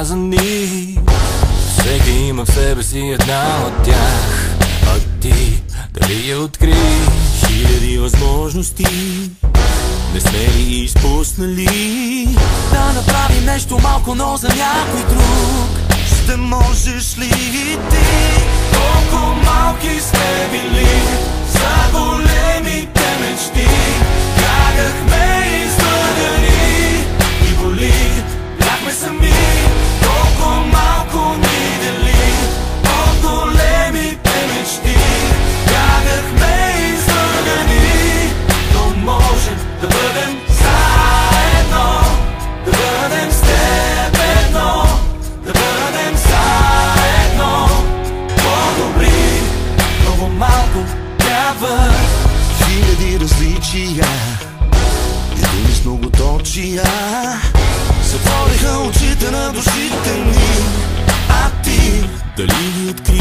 забелязани. Всеки има в себе си една от тях, а ти дали я откри? Хиляди възможности не сме ли изпуснали? Да направим нещо малко, но за някой друг. Ще можеш ли и ти? Колко малки сме били за големите мечти. Бягахме излъгани и боли, бяхме сами. Колко малко ни дели от големите мечти. Бягахме излъгани, но можем да бъдем заедно, да бъдем с теб едно, да бъдем заедно по-добри. Много малко трябва. Хиляди различия и думи с многоточия затвориха очите на душите ни. А ти Дали ги откри?